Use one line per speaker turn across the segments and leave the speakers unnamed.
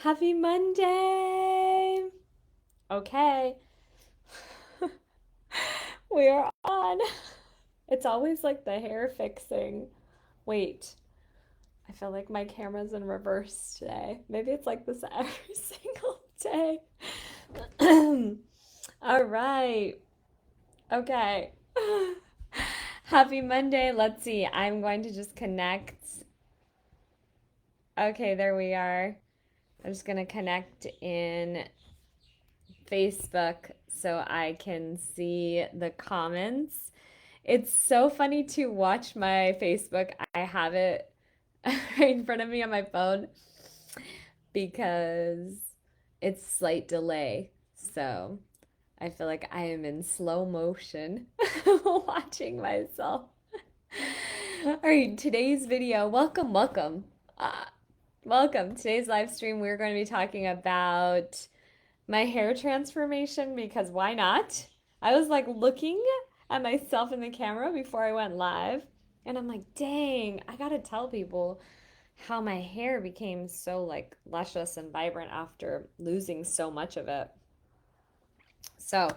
Happy Monday! Okay, we are on. It's always like the hair fixing. Wait, I feel like my camera's in reverse today. Maybe it's like this every single day. All right, okay. Happy Monday. Let's see. I'm going to just connect. Okay, there we are. I'm just going to connect in Facebook so I can see the comments. It's so funny to watch my Facebook. I have it right in front of me on my phone because it's slight delay. So I feel like I am in slow motion watching myself. All right, today's video, welcome. Uh, welcome. Today's live stream, we're going to be talking about my hair transformation because why not? I was like looking at myself in the camera before I went live, and I'm like, dang, I gotta tell people how my hair became so like luscious and vibrant after losing so much of it. So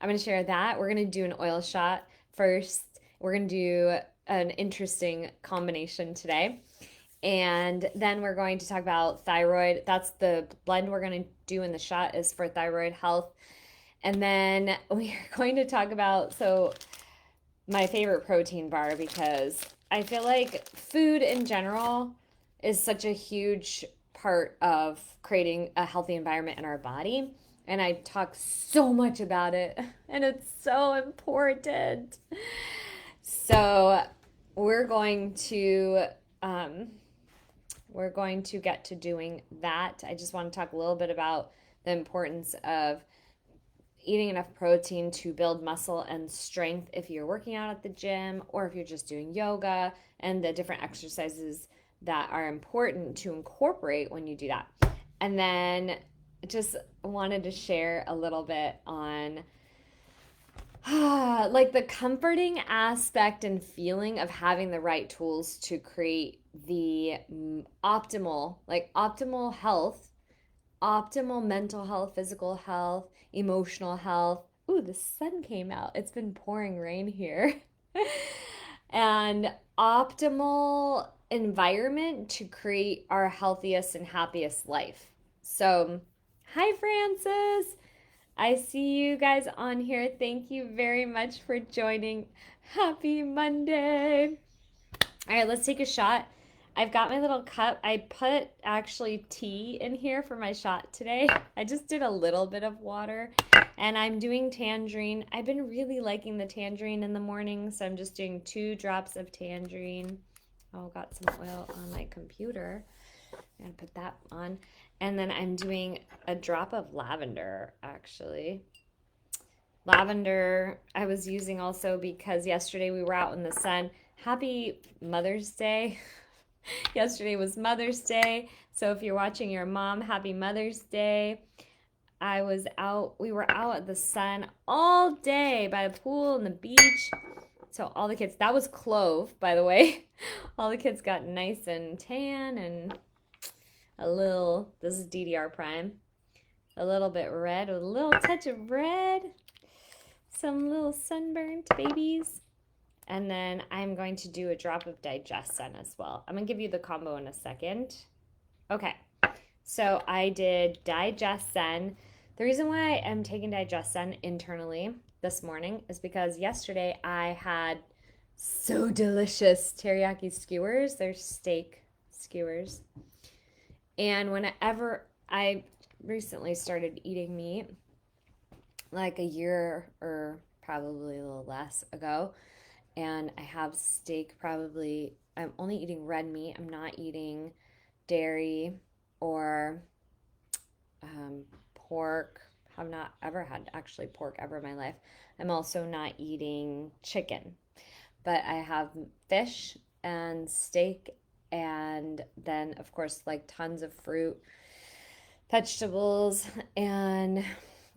I'm gonna share that. We're gonna do an oil shot first. We're gonna do an interesting combination today. And then we're going to talk about thyroid. That's the blend we're going to do in the shot is for thyroid health. And then we are going to talk about my favorite protein bar because I feel like food in general is such a huge part of creating a healthy environment in our body. And I talk so much about it, and it's so important. So we're going to um, we're going to get to doing that. I just want to talk a little bit about the importance of eating enough protein to build muscle and strength if you're working out at the gym or if you're just doing yoga, and the different exercises that are important to incorporate when you do that. And then just wanted to share a little bit on like the comforting aspect and feeling of having the right tools to create the optimal health, optimal mental health, physical health, emotional health. Ooh, the sun came out. It's been pouring rain here. And optimal environment to create our healthiest and happiest life. So, hi, Francis. I see you guys on here. Thank you very much for joining. Happy Monday. All right, let's take a shot. I've got my little cup. I put actually tea in here for my shot today. I just did a little bit of water and I'm doing tangerine. I've been really liking the tangerine in the morning, so I'm just doing 2 drops of tangerine. Oh, got some oil on my computer. I'm gonna put that on. And then I'm doing a drop of lavender, actually. Lavender I was using also because yesterday we were out in the sun. Happy Mother's Day. Yesterday was Mother's Day. So if you're watching your mom, happy Mother's Day. We were out at the sun all day by the pool and the beach. So all the kids, that was Clove, by the way. All the kids got nice and tan and this is DDR Prime, a little bit red with a little touch of red, some little sunburnt babies. And then I'm going to do a drop of Digestin as well. I'm going to give you the combo in a second. Okay, so I did Digestin. The reason why I'm taking Digestin internally this morning is because yesterday I had so delicious teriyaki skewers. They're steak skewers. And whenever I recently started eating meat, like a year or probably a little less ago, and I have steak probably, I'm only eating red meat. I'm not eating dairy or pork. Have not ever had actually pork ever in my life. I'm also not eating chicken, but I have fish and steak, and then of course like tons of fruit, vegetables. And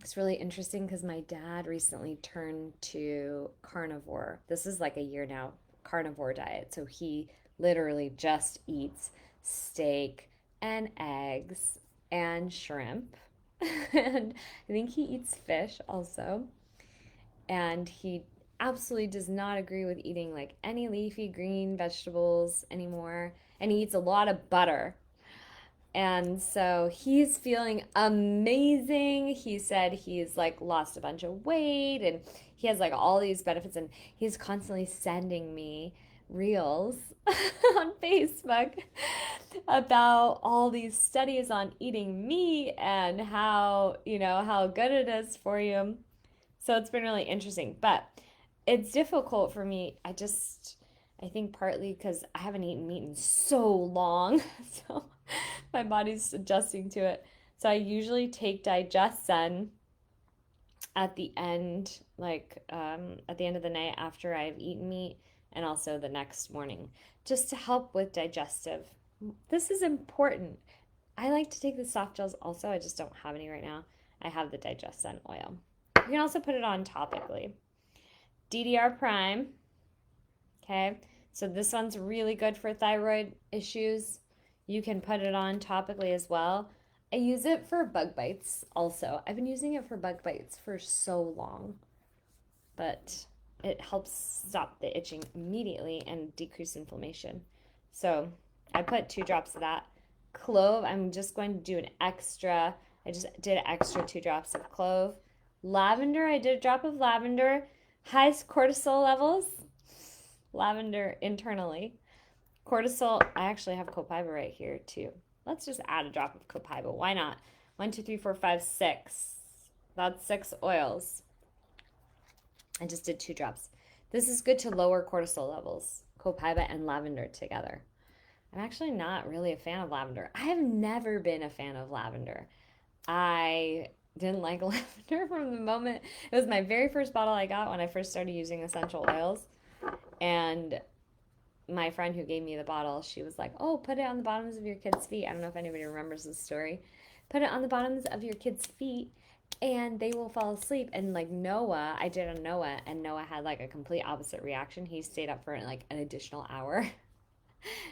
it's really interesting because my dad recently turned to carnivore. This is like a year now, carnivore diet. So he literally just eats steak and eggs and shrimp. And I think he eats fish also. And he absolutely does not agree with eating like any leafy green vegetables anymore. And he eats a lot of butter. And so he's feeling amazing. He said he's like lost a bunch of weight and he has like all these benefits. And he's constantly sending me reels on Facebook about all these studies on eating meat and how, how good it is for you. So it's been really interesting, but it's difficult for me. I think partly because I haven't eaten meat in so long. So my body's adjusting to it. So I usually take Digestion at the end, at the end of the night after I've eaten meat, and also the next morning, just to help with digestive. This is important. I like to take the soft gels also. I just don't have any right now. I have the Digestion oil. You can also put it on topically. DDR Prime. Okay, so this one's really good for thyroid issues. You can put it on topically as well. I use it for bug bites also. I've been using it for bug bites for so long, but it helps stop the itching immediately and decrease inflammation. So I put 2 drops of that. Clove, I'm just going to do an extra. I just did an extra 2 drops of clove. Lavender, I did a drop of lavender. Highest cortisol levels, lavender internally. Cortisol, I actually have copaiba right here too. Let's just add a drop of copaiba. Why not? 1, 2, 3, 4, 5, 6. That's 6 oils. I just did 2 drops. This is good to lower cortisol levels, copaiba and lavender together. I'm actually not really a fan of lavender. I have never been a fan of lavender. I didn't like lavender from the moment. It was my very first bottle I got when I first started using essential oils. And my friend who gave me the bottle, she was like, oh, put it on the bottoms of your kids' feet. I don't know if anybody remembers this story. Put it on the bottoms of your kids' feet and they will fall asleep. And like Noah, I did on Noah, and Noah had like a complete opposite reaction. He stayed up for like an additional hour.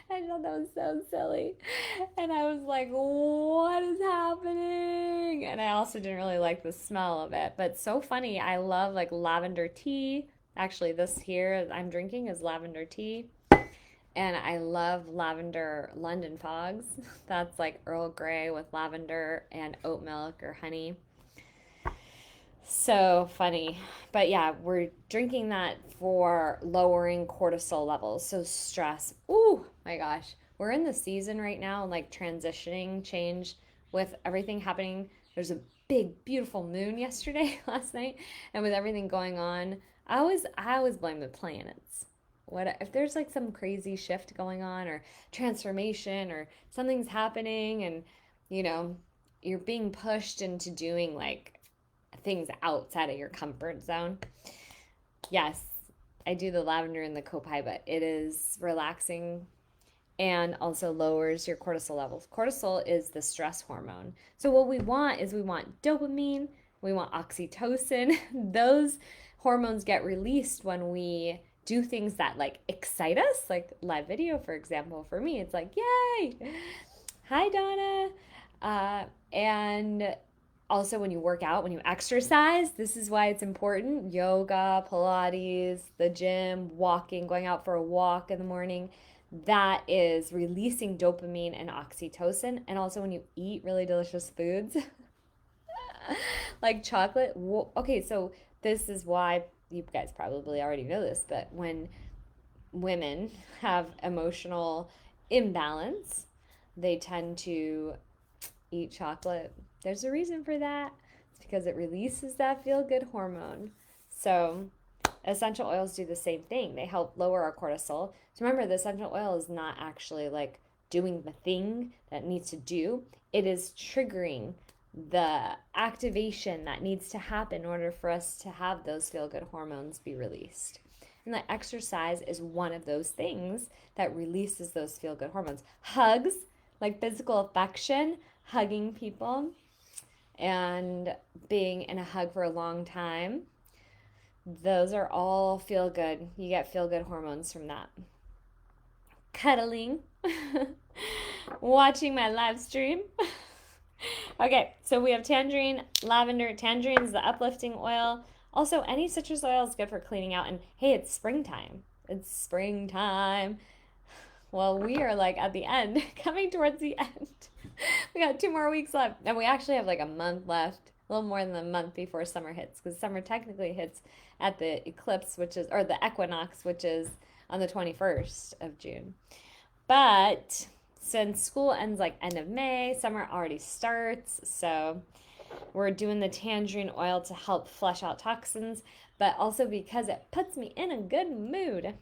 I thought that was so silly. And I was like, what is happening? And I also didn't really like the smell of it. But so funny. I love like lavender tea. Actually, this here I'm drinking is lavender tea. And I love lavender London fogs. That's like Earl Grey with lavender and oat milk or honey. So funny. But yeah, we're drinking that for lowering cortisol levels. So stress. Ooh, my gosh. We're in the season right now, like transitioning change with everything happening. There's a big, beautiful moon yesterday, last night, and with everything going on, I always blame the planets. What if there's like some crazy shift going on or transformation or something's happening and you know you're being pushed into doing like things outside of your comfort zone. Yes, I do the lavender and the copaiba. It is relaxing and also lowers your cortisol levels. Cortisol is the stress hormone. So what we want is we want dopamine, we want oxytocin. Those hormones get released when we do things that like excite us, like live video, for example. For me, it's like, yay! Hi, Donna. And also when you work out, when you exercise, this is why it's important. Yoga, Pilates, the gym, walking, going out for a walk in the morning. That is releasing dopamine and oxytocin. And also when you eat really delicious foods like chocolate. Okay, so this is why you guys probably already know this, but when women have emotional imbalance, they tend to eat chocolate. There's a reason for that. It's because it releases that feel good hormone. So, essential oils do the same thing. They help lower our cortisol. So, remember, the essential oil is not actually like doing the thing that it needs to do, it is triggering the activation that needs to happen in order for us to have those feel good hormones be released. And that exercise is one of those things that releases those feel good hormones. Hugs, like physical affection, hugging people and being in a hug for a long time, those are all feel good. You get feel good hormones from that. Cuddling, watching my live stream. Okay, so we have tangerine, lavender. Tangerine is the uplifting oil. Also, any citrus oil is good for cleaning out. And hey, it's springtime. It's springtime. Well, we are like at the end, coming towards the end. We got 2 more weeks left. And we actually have like a month left, a little more than a month before summer hits, because summer technically hits at the eclipse, which is, or the equinox, which is on the 21st of June. But since school ends like end of May, summer already starts. So we're doing the tangerine oil to help flush out toxins, but also because it puts me in a good mood.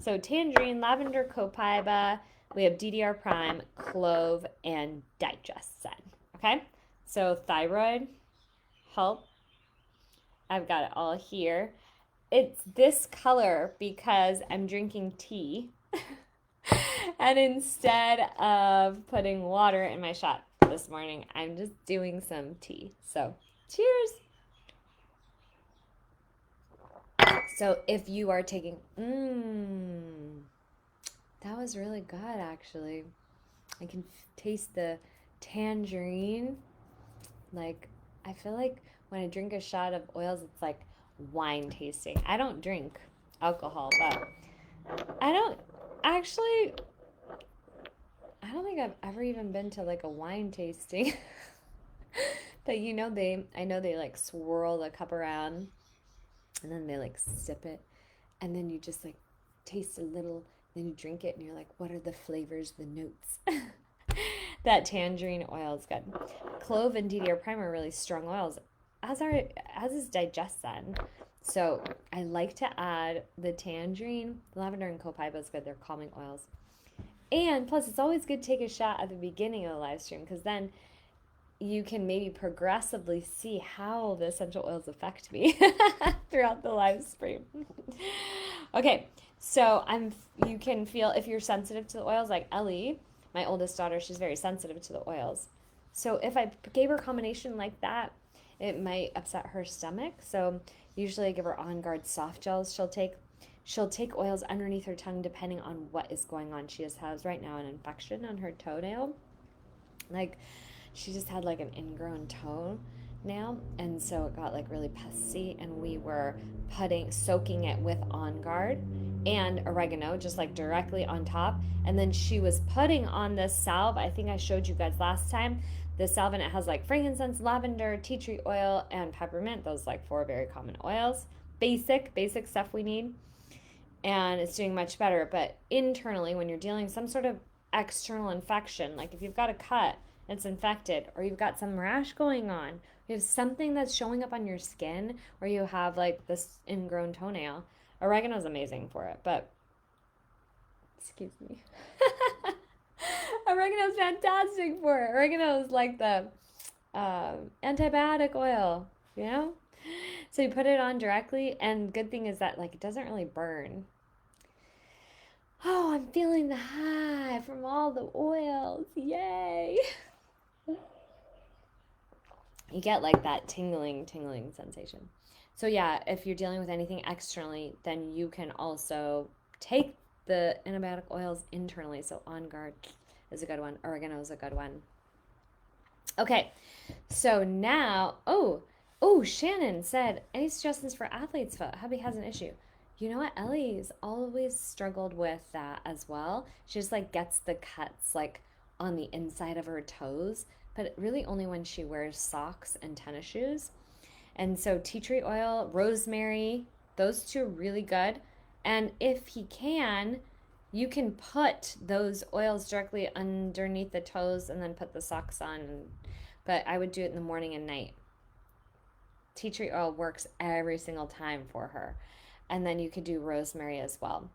So tangerine, lavender, copaiba, we have DDR prime, clove, and digestin. Okay? So thyroid, help. I've got it all here. It's this color because I'm drinking tea. And instead of putting water in my shot this morning, I'm just doing some tea. So, cheers. So, if you are taking, that was really good actually. I can taste the tangerine. Like, I feel like when I drink a shot of oils, it's like wine tasting. I don't drink alcohol, but I don't actually, I don't think I've ever even been to like a wine tasting. But I know they like swirl the cup around and then they like sip it and then you just like taste a little, then you drink it and you're like, what are the flavors, the notes? That tangerine oil is good. Clove and DDR prime are really strong oils, as is digestin. So I like to add the tangerine, lavender, and copaiba is good. They're calming oils. And plus, it's always good to take a shot at the beginning of the live stream because then you can maybe progressively see how the essential oils affect me throughout the live stream. Okay, so you can feel if you're sensitive to the oils, like Ellie, my oldest daughter, she's very sensitive to the oils. So if I gave her a combination like that, it might upset her stomach. So usually I give her On Guard soft gels. She'll take oils underneath her tongue depending on what is going on. She just has right now an infection on her toenail. Like she just had like an ingrown toenail, and so it got like really pussy, and we were soaking it with On Guard and oregano just like directly on top, and then she was putting on this salve. I think I showed you guys last time the salve, and it has like frankincense, lavender, tea tree oil, and peppermint. Those like 4 very common oils, basic stuff we need, and it's doing much better. But internally, when you're dealing with some sort of external infection, like if you've got a cut, it's infected, or you've got some rash going on, you have something that's showing up on your skin, or you have like this ingrown toenail, oregano is amazing for it. But excuse me, oregano is fantastic for it. Oregano is like the antibiotic oil, you know. So you put it on directly, and good thing is that like it doesn't really burn. Oh, I'm feeling the high from all the oils. Yay! You get like that tingling sensation. So yeah, if you're dealing with anything externally, then you can also take the antibiotic oils internally. So On Guard is a good one. Oregano is a good one. Okay, so now, Shannon said, any suggestions for athlete's foot? Hubby has an issue. You know what? Ellie's always struggled with that as well. She just like gets the cuts like on the inside of her toes, but really only when she wears socks and tennis shoes. And so tea tree oil, rosemary, those two are really good. And if he can, you can put those oils directly underneath the toes and then put the socks on. But I would do it in the morning and night. Tea tree oil works every single time for her. And then you could do rosemary as well.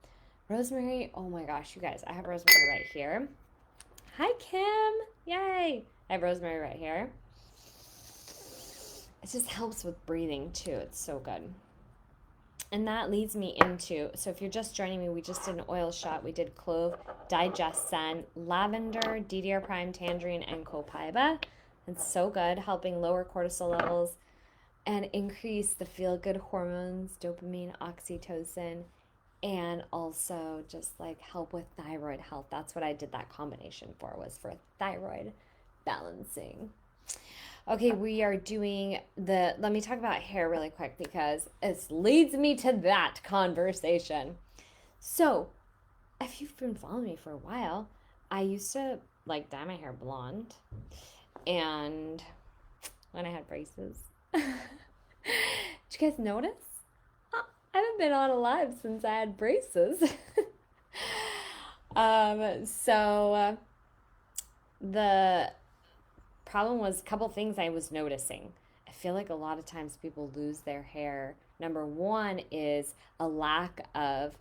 Rosemary, oh my gosh, you guys, I have rosemary right here. Hi, Kim. Yay. I have rosemary right here. It just helps with breathing too. It's so good. And that leads me into, so if you're just joining me, we just did an oil shot. We did clove, digestin, lavender, DDR prime, tangerine, and copaiba. It's so good, helping lower cortisol levels and increase the feel-good hormones, dopamine, oxytocin, and also just like help with thyroid health. That's what I did that combination for, was for thyroid. balancing. Okay, we are doing let me talk about hair really quick because it leads me to that conversation. So, if you've been following me for a while, I used to like dye my hair blonde, and when I had braces. Did you guys notice? I haven't been on alive since I had braces. So the problem was a couple things I was noticing. I feel like a lot of times people lose their hair. Number one is a lack of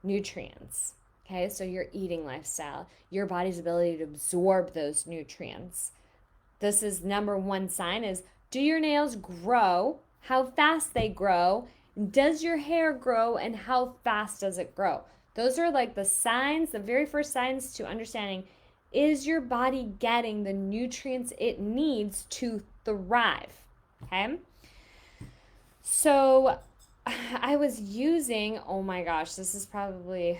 nutrients. Okay, so your eating lifestyle, your body's ability to absorb those nutrients. This is number one sign is, do your nails grow? How fast they grow? Does your hair grow and how fast does it grow? Those are like the signs, the very first signs to understanding, is your body getting the nutrients it needs to thrive? Okay? So I was using, oh my gosh, this is probably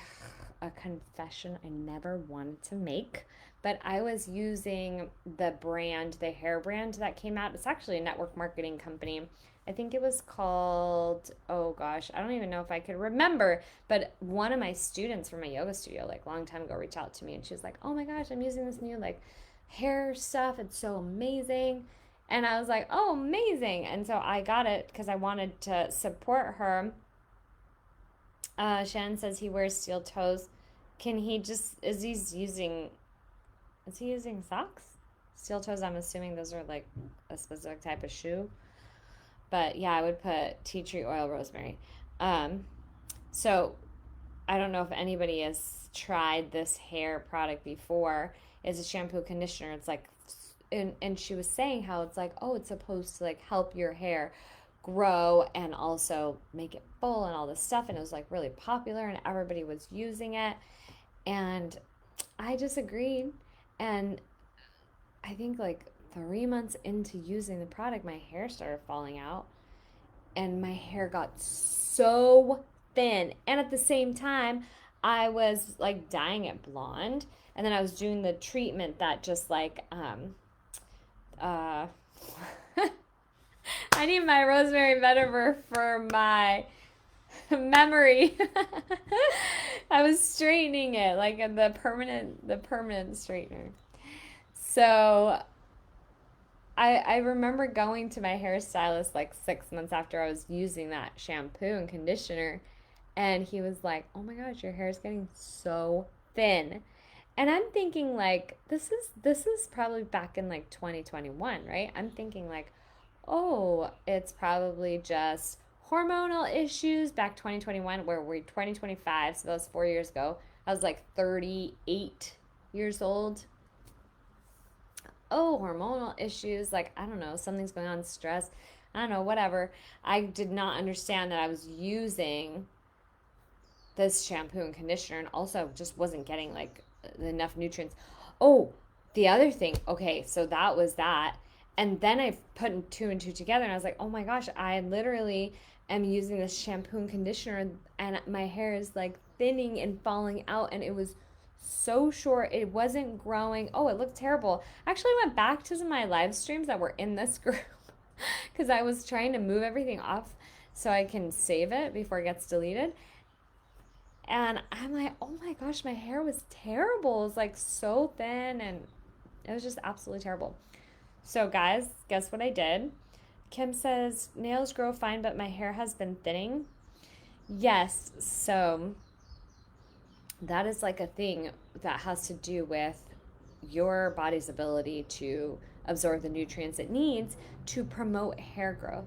a confession I never wanted to make, but I was using the brand, the hair brand that came out. It's actually a network marketing company. I think it was called, oh gosh, I don't even know if I could remember, but one of my students from my yoga studio, like a long time ago, reached out to me and she was like, oh my gosh, I'm using this new like hair stuff. It's so amazing. And I was like, oh, amazing. And so I got it because I wanted to support her. Shannon says he wears steel toes. Can he just, is he using socks? Steel toes, I'm assuming those are like a specific type of shoe. But yeah, I would put tea tree oil, rosemary. So I don't know if anybody has tried this hair product before. It's a shampoo conditioner. It's like, and she was saying how it's like, oh, it's supposed to like help your hair grow and also make it full and all this stuff. And it was like really popular and everybody was using it. And I disagreed. And I think like 3 months into using the product, my hair started falling out and my hair got so thin. And at the same time, I was like dyeing it blonde. And then I was doing the treatment that just like, I need my rosemary vetiver for my memory. I was straightening it like the permanent straightener. So I remember going to my hairstylist like 6 months after I was using that shampoo and conditioner, and he was like, "Oh my gosh, your hair is getting so thin." And I'm thinking like this is probably back in like 2021, right? I'm thinking like, "Oh, it's probably just hormonal issues back 2021 where we're 2025, so that was 4 years ago. I was like 38 years old. Oh, hormonal issues, like I don't know, something's going on, stress, I don't know, whatever. I did not understand that I was using this shampoo and conditioner and also just wasn't getting like enough nutrients. Oh, the other thing, okay, so that was that. And then I put two and two together and I was like, oh my gosh, I literally am using this shampoo and conditioner and my hair is like thinning and falling out, and it was so short. It wasn't growing. Oh, it looked terrible. Actually, I went back to some of my live streams that were in this group because I was trying to move everything off so I can save it before it gets deleted. And I'm like, oh my gosh, my hair was terrible. It was like so thin and it was just absolutely terrible. So guys, guess what I did? Kim says, nails grow fine, but my hair has been thinning. Yes, so that is like a thing that has to do with your body's ability to absorb the nutrients it needs to promote hair growth.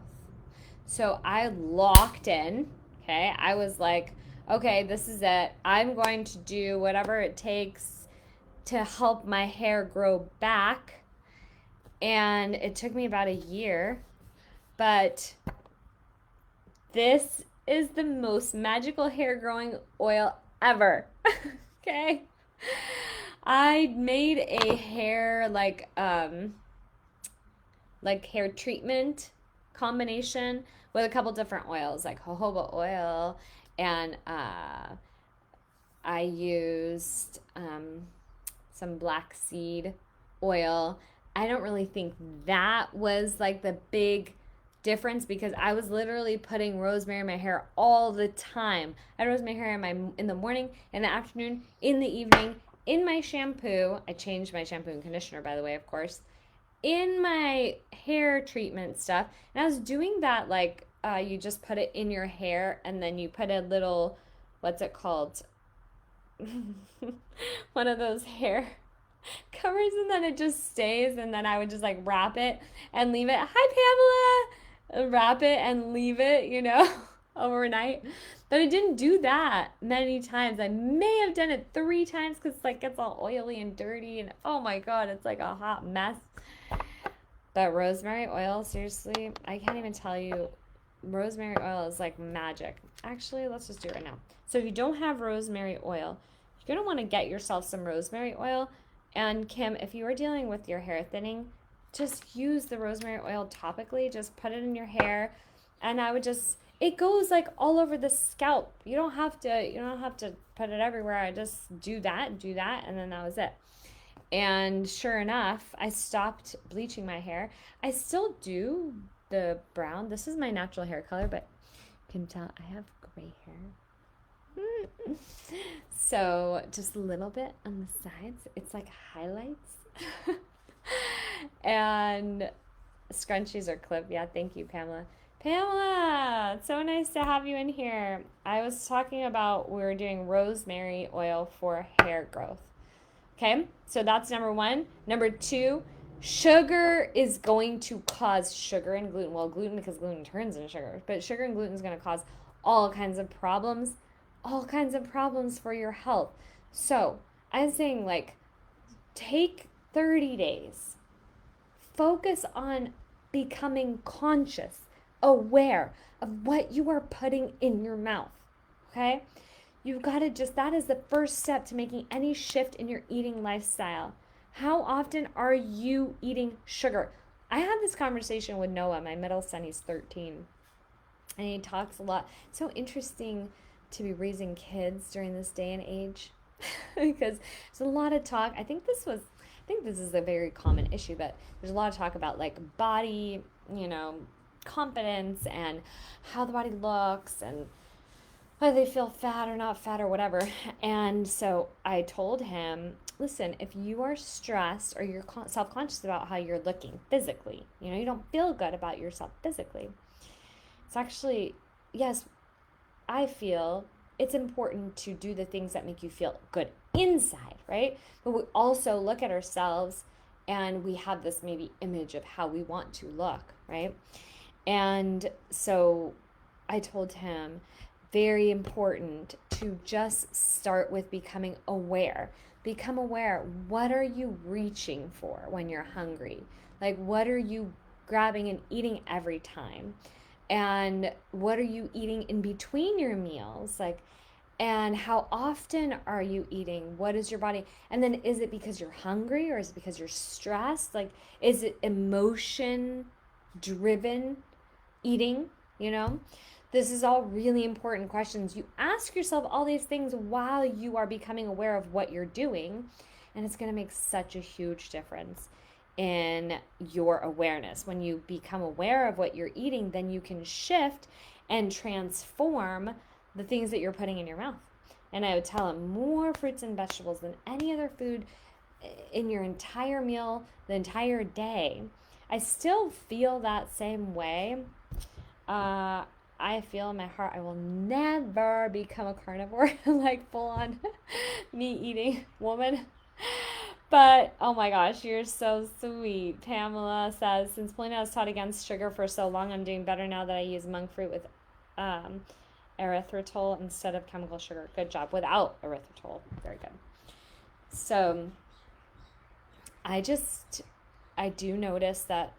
So I locked in, okay? I was like, okay, this is it. I'm going to do whatever it takes to help my hair grow back. And it took me about a year, but this is the most magical hair growing oil ever. Okay? I made a hair like hair treatment combination with a couple different oils, like jojoba oil, and I used some black seed oil, I don't really think that was like the big difference because I was literally putting rosemary in my hair all the time. I had rosemary hair in the morning, in the afternoon, in the evening, in my shampoo. I changed my shampoo and conditioner, by the way, of course, in my hair treatment stuff. And I was doing that like you just put it in your hair and then you put a little, what's it called? One of those hair covers and then it just stays and then I would just like wrap it and leave it. Hi Pamela. Wrap it and leave it, overnight. But I didn't do that many times. I may have done it 3 times because like it's all oily and dirty and oh my god, it's like a hot mess. But rosemary oil, seriously, I can't even tell you. Rosemary oil is like magic. Actually, let's just do it right now. So if you don't have rosemary oil, you're going to want to get yourself some rosemary oil. And Kim, if you are dealing with your hair thinning, just use the rosemary oil topically. Just put it in your hair. And I would just, it goes like all over the scalp. You don't have to put it everywhere. I just do that, and then that was it. And sure enough, I stopped bleaching my hair. I still do the brown. This is my natural hair color, but you can tell I have gray hair. So just a little bit on the sides. It's like highlights. And scrunchies or clip. Yeah, thank you, Pamela. Pamela, it's so nice to have you in here. I was talking about we were doing rosemary oil for hair growth. Okay, so that's number 1. Number 2, sugar is going to cause sugar and gluten. Well, gluten because gluten turns into sugar, but sugar and gluten is going to cause all kinds of problems for your health. So I'm saying like take 30 days. Focus on becoming conscious, aware of what you are putting in your mouth. Okay? You've got to that is the first step to making any shift in your eating lifestyle. How often are you eating sugar? I had this conversation with Noah, my middle son, he's 13, and he talks a lot. It's so interesting to be raising kids during this day and age because there's a lot of talk. I think this is a very common issue, but there's a lot of talk about like body, confidence and how the body looks and whether they feel fat or not fat or whatever. And so I told him, listen, if you are stressed or you're self-conscious about how you're looking physically, you don't feel good about yourself physically. It's actually, yes, I feel it's important to do the things that make you feel good inside, right? But we also look at ourselves and we have this maybe image of how we want to look, right? And so I told him, very important to just start with becoming aware. Become aware. What are you reaching for when you're hungry? Like, what are you grabbing and eating every time? And what are you eating in between your meals? Like, and how often are you eating? What is your body? And then is it because you're hungry or is it because you're stressed? Like, is it emotion driven eating, This is all really important questions. You ask yourself all these things while you are becoming aware of what you're doing, and it's going to make such a huge difference in your awareness. When you become aware of what you're eating, then you can shift and transform the things that you're putting in your mouth. And I would tell them more fruits and vegetables than any other food in your entire meal, the entire day. I still feel that same way. I feel in my heart I will never become a carnivore, like full on meat eating woman. But oh my gosh, you're so sweet. Pamela says, since Polina has taught against sugar for so long, I'm doing better now that I use monk fruit with erythritol instead of chemical sugar. Good job. Without erythritol. Very good. So I do notice that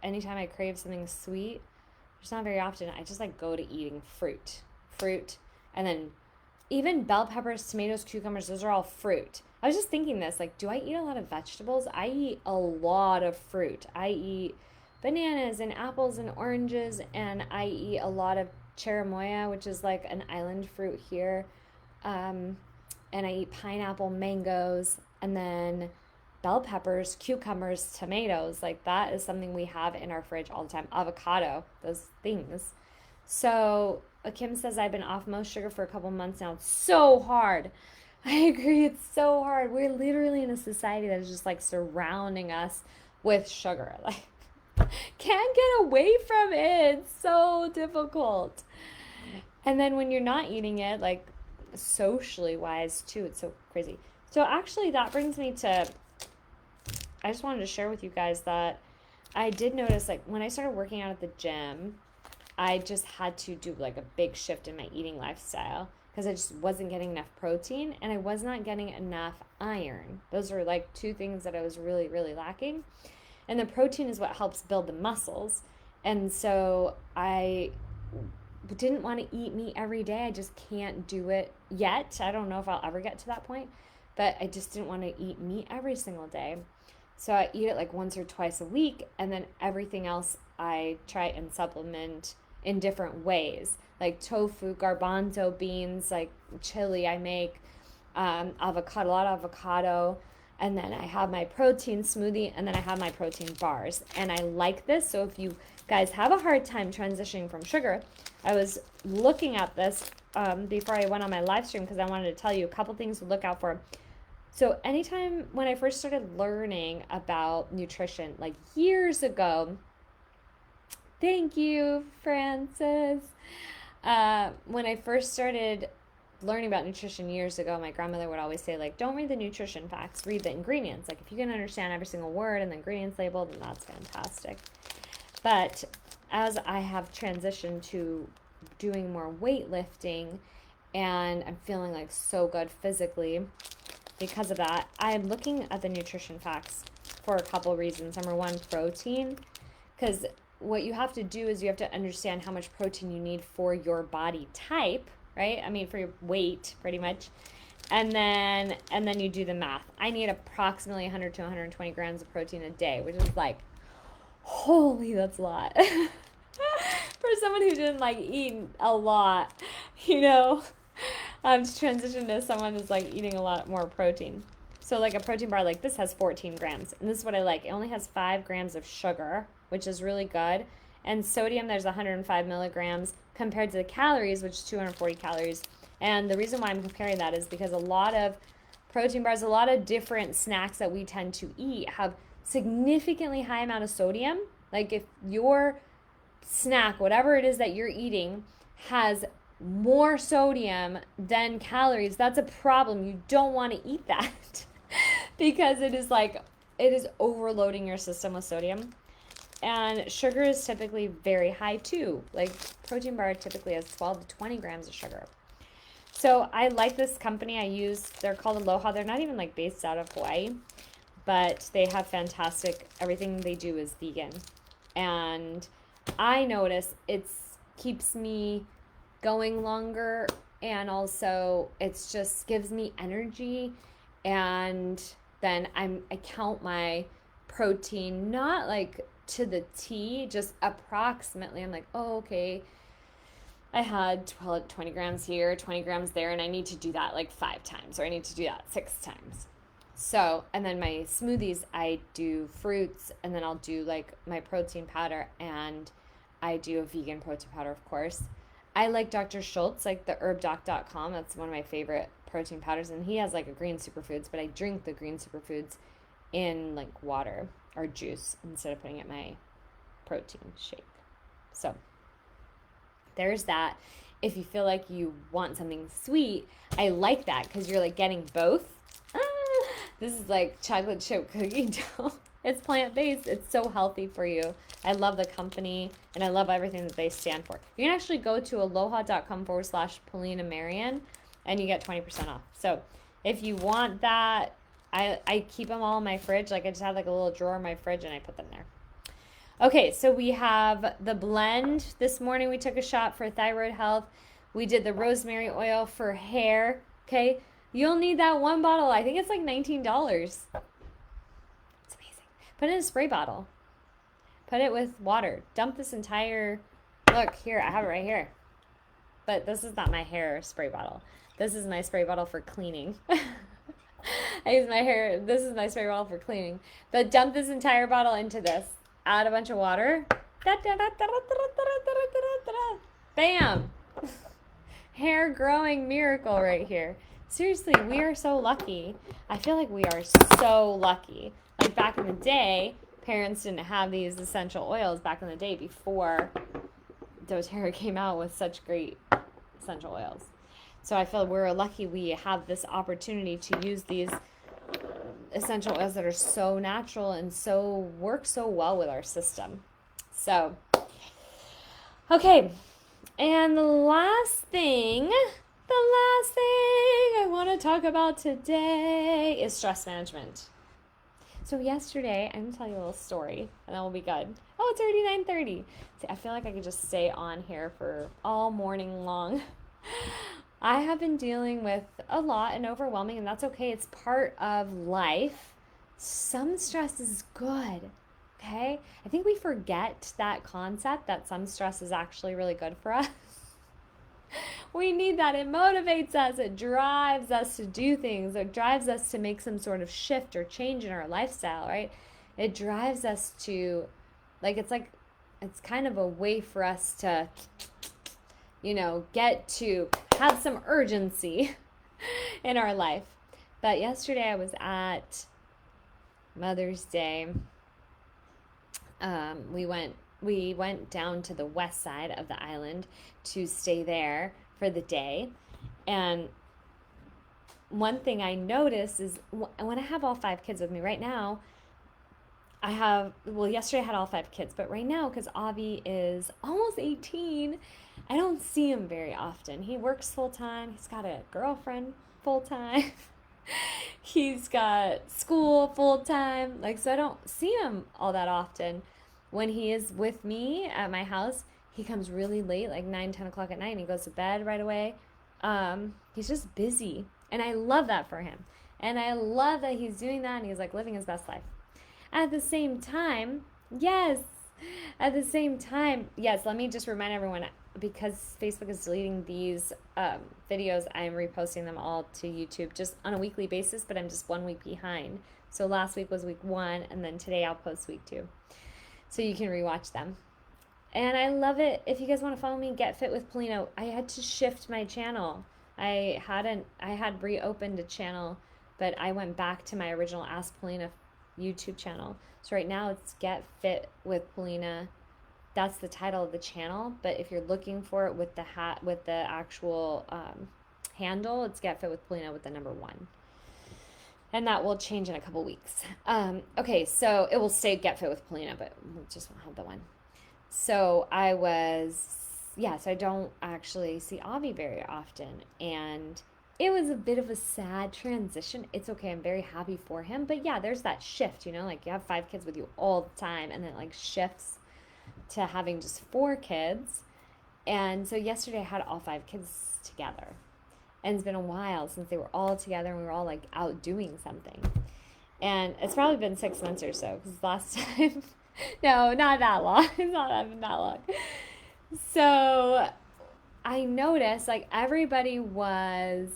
anytime I crave something sweet, it's not very often, I just like go to eating fruit, and then even bell peppers, tomatoes, cucumbers, those are all fruit. I was just thinking this, like, do I eat a lot of vegetables? I eat a lot of fruit. I eat bananas and apples and oranges, and I eat a lot of cherimoya, which is like an island fruit here, and I eat pineapple, mangoes, and then bell peppers, cucumbers, tomatoes. Like that is something we have in our fridge all the time. Avocado, those things. So Kim says I've been off most sugar for a couple months now. It's so hard. I agree. It's so hard. We're literally in a society that is just like surrounding us with sugar. Like, can't get away from it. It's so difficult. And then when you're not eating it, like socially wise too, it's so crazy. So actually, that brings me to, I just wanted to share with you guys that I did notice, like when I started working out at the gym, I just had to do like a big shift in my eating lifestyle because I just wasn't getting enough protein and I was not getting enough iron. Those are like two things that I was really, really lacking. And the protein is what helps build the muscles. And so I didn't want to eat meat every day. I just can't do it yet. I don't know if I'll ever get to that point, but I just didn't want to eat meat every single day. So I eat it like once or twice a week, and then everything else I try and supplement in different ways, like tofu, garbanzo beans, like chili I make, avocado, a lot of avocado, and then I have my protein smoothie, and then I have my protein bars. And I like this, so if you guys have a hard time transitioning from sugar, I was looking at this before I went on my live stream because I wanted to tell you a couple things to look out for. So anytime when I first started learning about nutrition, like years ago, thank you, Francis. When I first started learning about nutrition years ago, my grandmother would always say, like, don't read the nutrition facts, read the ingredients. Like, if you can understand every single word and the ingredients label, then that's fantastic. But as I have transitioned to doing more weightlifting and I'm feeling like so good physically because of that, I'm looking at the nutrition facts for a couple reasons. Number one, protein, because what you have to do is you have to understand how much protein you need for your body type, right? I mean, for your weight, pretty much. And then you do the math. I need approximately 100 to 120 grams of protein a day, which is like, holy, that's a lot. For someone who didn't like eat a lot, you know, to transition to someone who's like eating a lot more protein. So like a protein bar like this has 14 grams. And this is what I like. It only has 5 grams of sugar, which is really good. And sodium, there's 105 milligrams compared to the calories, which is 240 calories. And the reason why I'm comparing that is because a lot of protein bars, a lot of different snacks that we tend to eat have significantly high amount of sodium. Like if your snack, whatever it is that you're eating, has more sodium than calories, that's a problem. You don't want to eat that because it is overloading your system with sodium. And sugar is typically very high too. Like protein bar typically has 12 to 20 grams of sugar. So I like this company I use. They're called Aloha. They're not even like based out of Hawaii, but they have fantastic, everything they do is vegan. And I notice it keeps me going longer, and also it's just gives me energy. And then I count my protein, not like to the T, just approximately. I'm like, oh, okay, I had 20 grams here, 20 grams there, and I need to do that like 5 times, or I need to do that 6 times. So, and then my smoothies, I do fruits, and then I'll do like my protein powder, and I do a vegan protein powder, of course. I like Dr. Schultz, like the herbdoc.com. That's one of my favorite protein powders, and he has like a green superfoods, but I drink the green superfoods in like water or juice instead of putting it in my protein shake. So there's that. If you feel like you want something sweet, I like that because you're like getting both. This is like chocolate chip cookie dough. It's plant-based. It's so healthy for you. I love the company, and I love everything that they stand for. You can actually go to aloha.com/Polina Marian, and you get 20% off. So if you want that, I keep them all in my fridge. Like I just have like a little drawer in my fridge, and I put them there. Okay, so we have the blend. This morning we took a shot for thyroid health. We did the rosemary oil for hair, okay? You'll need that one bottle. I think it's like $19. It's amazing. Put it in a spray bottle. Put it with water. Dump this entire, look here, I have it right here. But this is not my hair spray bottle. This is my spray bottle for cleaning. I use my hair. This is my spray bottle for cleaning. But dump this entire bottle into this. Add a bunch of water. Bam! Hair growing miracle right here. Seriously, we are so lucky. I feel like we are so lucky. Like back in the day, parents didn't have these essential oils back in the day before doTERRA came out with such great essential oils. So I feel we're lucky we have this opportunity to use these essential oils that are so natural and so work so well with our system. So, okay. And the last thing I want to talk about today is stress management. So yesterday, I'm going to tell you a little story, and then we'll be good. Oh, it's already 9:30. See, I feel like I could just stay on here for all morning long. I have been dealing with a lot and overwhelming, and that's okay. It's part of life. Some stress is good, okay? I think we forget that concept that some stress is actually really good for us. We need that. It motivates us. It drives us to do things. It drives us to make some sort of shift or change in our lifestyle, right? It drives us to, it's kind of a way for us to, get to have some urgency in our life. But yesterday I was at Mother's Day. We went down to the west side of the island to stay there for the day. And one thing I noticed is when I have all 5 kids with me right now, yesterday I had all 5 kids, but right now, because Avi is almost 18, I don't see him very often. He works full time. He's got a girlfriend full time. He's got school full time. So I don't see him all that often. When he is with me at my house, he comes really late, 9, 10 o'clock at night, and he goes to bed right away. He's just busy, and I love that for him. And I love that he's doing that, and he's living his best life. At the same time, yes, let me just remind everyone, because Facebook is deleting these videos, I'm reposting them all to YouTube just on a weekly basis, but I'm just 1 week behind. So last week was week 1, and then today I'll post week 2. So you can rewatch them. And I love it. If you guys want to follow me, Get Fit with Polina, I had to shift my channel. I had reopened a channel, but I went back to my original Ask Polina YouTube channel. So right now it's Get Fit with Polina. That's the title of the channel. But if you're looking for it with the actual handle, it's Get Fit with Polina with the number 1. And that will change in a couple weeks. Okay, so it will stay Get Fit with Polina, but we'll just have the 1. So so I don't actually see Avi very often. And it was a bit of a sad transition. It's okay. I'm very happy for him. But yeah, there's that shift, you have 5 kids with you all the time, and then it shifts to having just 4 kids. And so yesterday I had all 5 kids together. And it's been a while since they were all together and we were all out doing something. And it's probably been 6 months or so, because last time, no, not that long. It's not been that long. So I noticed everybody was,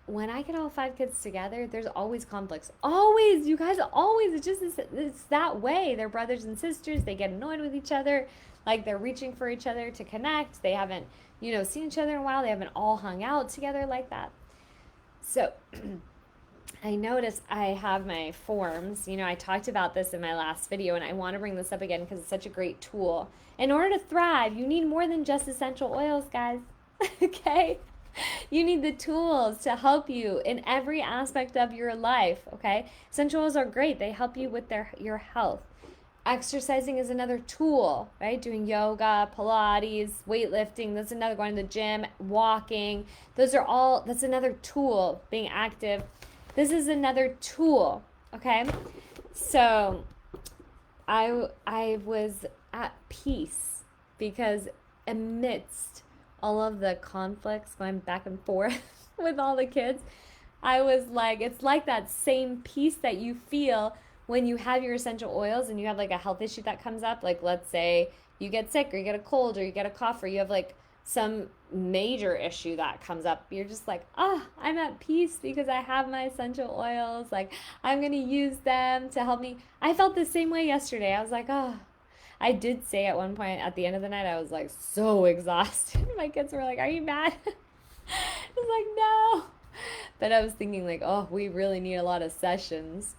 when I get all 5 kids together, there's always conflicts. Always, you guys, always. It's that way. They're brothers and sisters. They get annoyed with each other. They're reaching for each other to connect. They haven't, seen each other in a while. They haven't all hung out together like that. So I noticed I have my forms. I talked about this in my last video, and I want to bring this up again because it's such a great tool. In order to thrive, you need more than just essential oils, guys. Okay? You need the tools to help you in every aspect of your life, okay? Essential oils are great. They help you with your health. Exercising is another tool, right? Doing yoga, Pilates, weightlifting, that's another, going to the gym, walking. That's another tool, being active. This is another tool, okay? So I was at peace because amidst all of the conflicts going back and forth with all the kids, I was it's like that same peace that you feel when you have your essential oils and you have a health issue that comes up. Let's say you get sick or you get a cold or you get a cough or you have some major issue that comes up, you're just like, I'm at peace because I have my essential oils. Like, I'm going to use them to help me. I felt the same way yesterday. I was like, I did say at one point at the end of the night, I was like so exhausted. My kids were like, are you mad? I was like, no. But I was thinking, like, we really need a lot of sessions.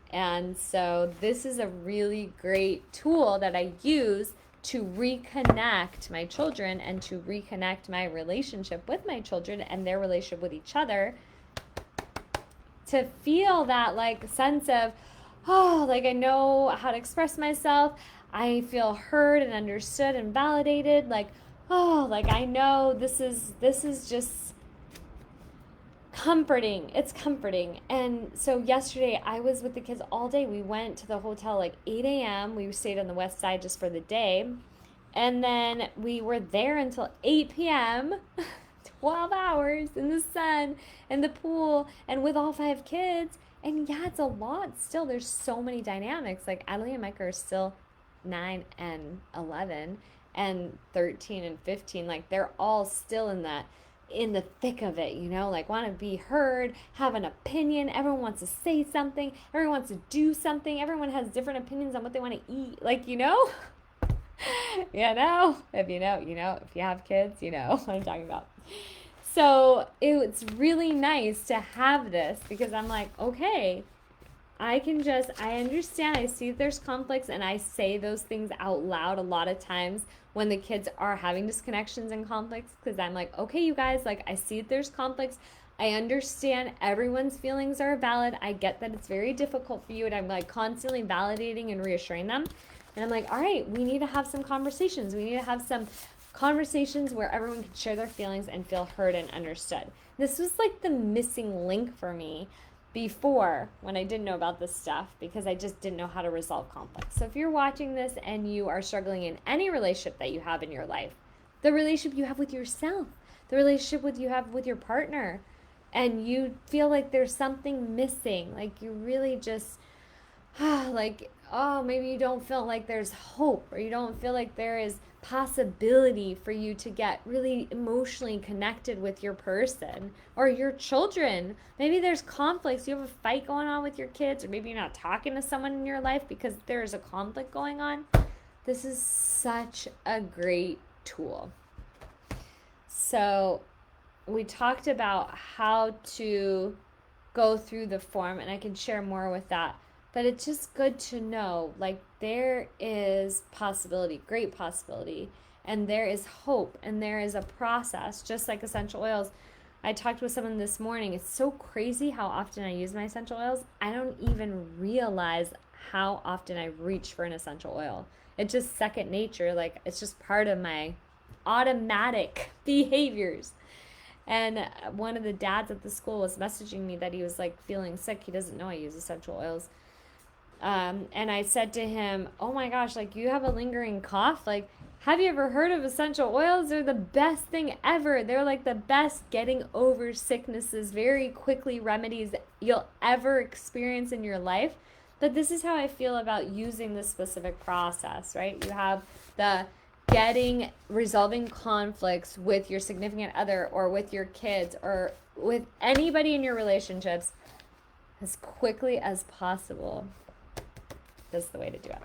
And so this is a really great tool that I use to reconnect my children and to reconnect my relationship with my children and their relationship with each other, to feel that like sense of, like I know how to express myself. I feel heard and understood and validated. Like, like I know this is just comforting. It's comforting. And so yesterday I was with the kids all day. We went to the hotel like 8 a.m. We stayed on the west side just for the day. And then we were there until 8 p.m., 12 hours in the sun and the pool and with all 5 kids. And yeah, it's a lot still. There's so many dynamics. Like Adelie and Micah are still 9 and 11 and 13 and 15. Like they're all still in the thick of it, like want to be heard, have an opinion. Everyone wants to say something. Everyone wants to do something. Everyone has different opinions on what they want to eat. Like, if you have kids, you know what I'm talking about. So it's really nice to have this because I'm like, okay, I understand. I see there's conflicts and I say those things out loud a lot of times when the kids are having disconnections and conflicts, because I'm like, okay, you guys, like I see there's conflicts. I understand everyone's feelings are valid. I get that it's very difficult for you, and I'm like constantly validating and reassuring them. And I'm like, all right, we need to have some conversations. We need to have some conversations where everyone can share their feelings and feel heard and understood. This was like the missing link for me before, when I didn't know about this stuff, because I just didn't know how to resolve conflict. So if you're watching this and you are struggling in any relationship that you have in your life, the relationship you have with yourself, the relationship you have with your partner, and you feel like there's something missing, like you really just, maybe you don't feel like there's hope, or you don't feel like there is possibility for you to get really emotionally connected with your person or your children. Maybe there's conflicts. You have a fight going on with your kids, or maybe you're not talking to someone in your life because there's a conflict going on. This is such a great tool. So we talked about how to go through the form, and I can share more with that. But it's just good to know, like, there is possibility, great possibility, and there is hope, and there is a process, just like essential oils. I talked with someone this morning. It's so crazy how often I use my essential oils. I don't even realize how often I reach for an essential oil. It's just second nature. Like, it's just part of my automatic behaviors. And one of the dads at the school was messaging me that he was, like, feeling sick. He doesn't know I use essential oils. And I said to him, oh my gosh, like you have a lingering cough. Like, have you ever heard of essential oils? They're the best thing ever. They're like the best getting over sicknesses very quickly remedies you'll ever experience in your life. But this is how I feel about using this specific process, right? You have the resolving conflicts with your significant other or with your kids or with anybody in your relationships as quickly as possible. This is the way to do it.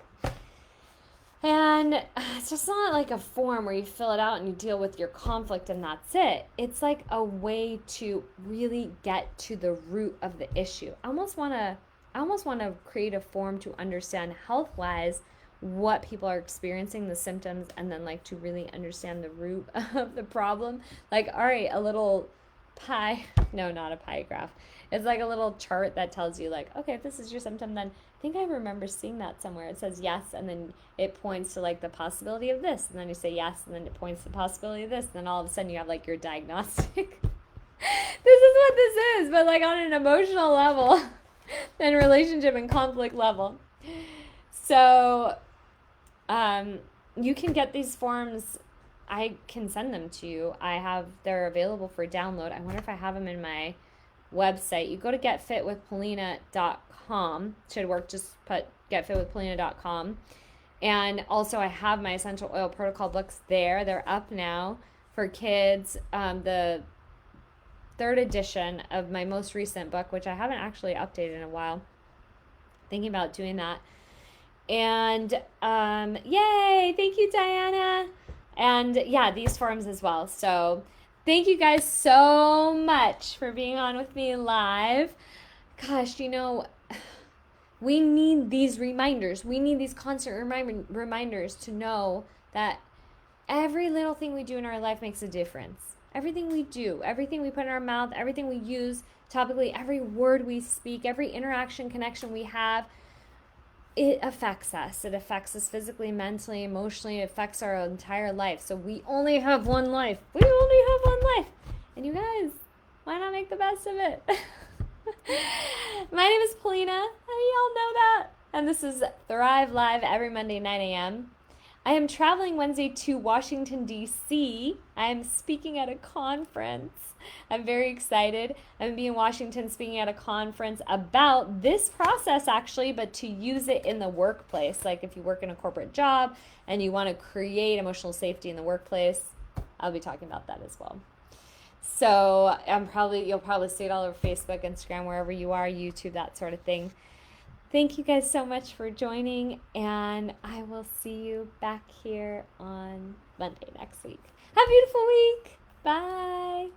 And it's just not like a form where you fill it out and you deal with your conflict and that's it. It's like a way to really get to the root of the issue. I almost want to create a form to understand health-wise what people are experiencing, the symptoms, and then like to really understand the root of the problem. Like, all right, a little not a pie graph. It's like a little chart that tells you like, okay, if this is your symptom, then I think I remember seeing that somewhere. It says yes, and then it points to like the possibility of this, and then you say yes, and then it points to the possibility of this, and then all of a sudden you have like your diagnostic. This is what this is, but like on an emotional level and relationship and conflict level. So you can get these forms. I can send them to you. They're available for download. I wonder if I have them in my website. You go to getfitwithpolina.com. Should work. Just put getfitwithpolina.com. And also I have my essential oil protocol books there. They're up now for kids, the third edition of my most recent book, which I haven't actually updated in a while. Thinking about doing that. And yay! Thank you, Diana. And yeah, these forums as well. So thank you guys so much for being on with me live. Gosh, we need these reminders. We need these constant reminders to know that every little thing we do in our life makes a difference. Everything we do, everything we put in our mouth, everything we use topically, every word we speak, every interaction, connection we have, it affects us. It affects us physically, mentally, emotionally. It affects our entire life. So we only have one life. We only have one life. And you guys, why not make the best of it? My name is Paulina, and y'all know that. And this is Thrive Live every Monday, 9 a.m. I am traveling Wednesday to Washington, D.C. I am speaking at a conference. I'm very excited. I'm going to be in Washington speaking at a conference about this process, actually, but to use it in the workplace. Like if you work in a corporate job and you want to create emotional safety in the workplace, I'll be talking about that as well. So you'll probably see it all over Facebook, Instagram, wherever you are, YouTube, that sort of thing. Thank you guys so much for joining, and I will see you back here on Monday next week. Have a beautiful week. Bye.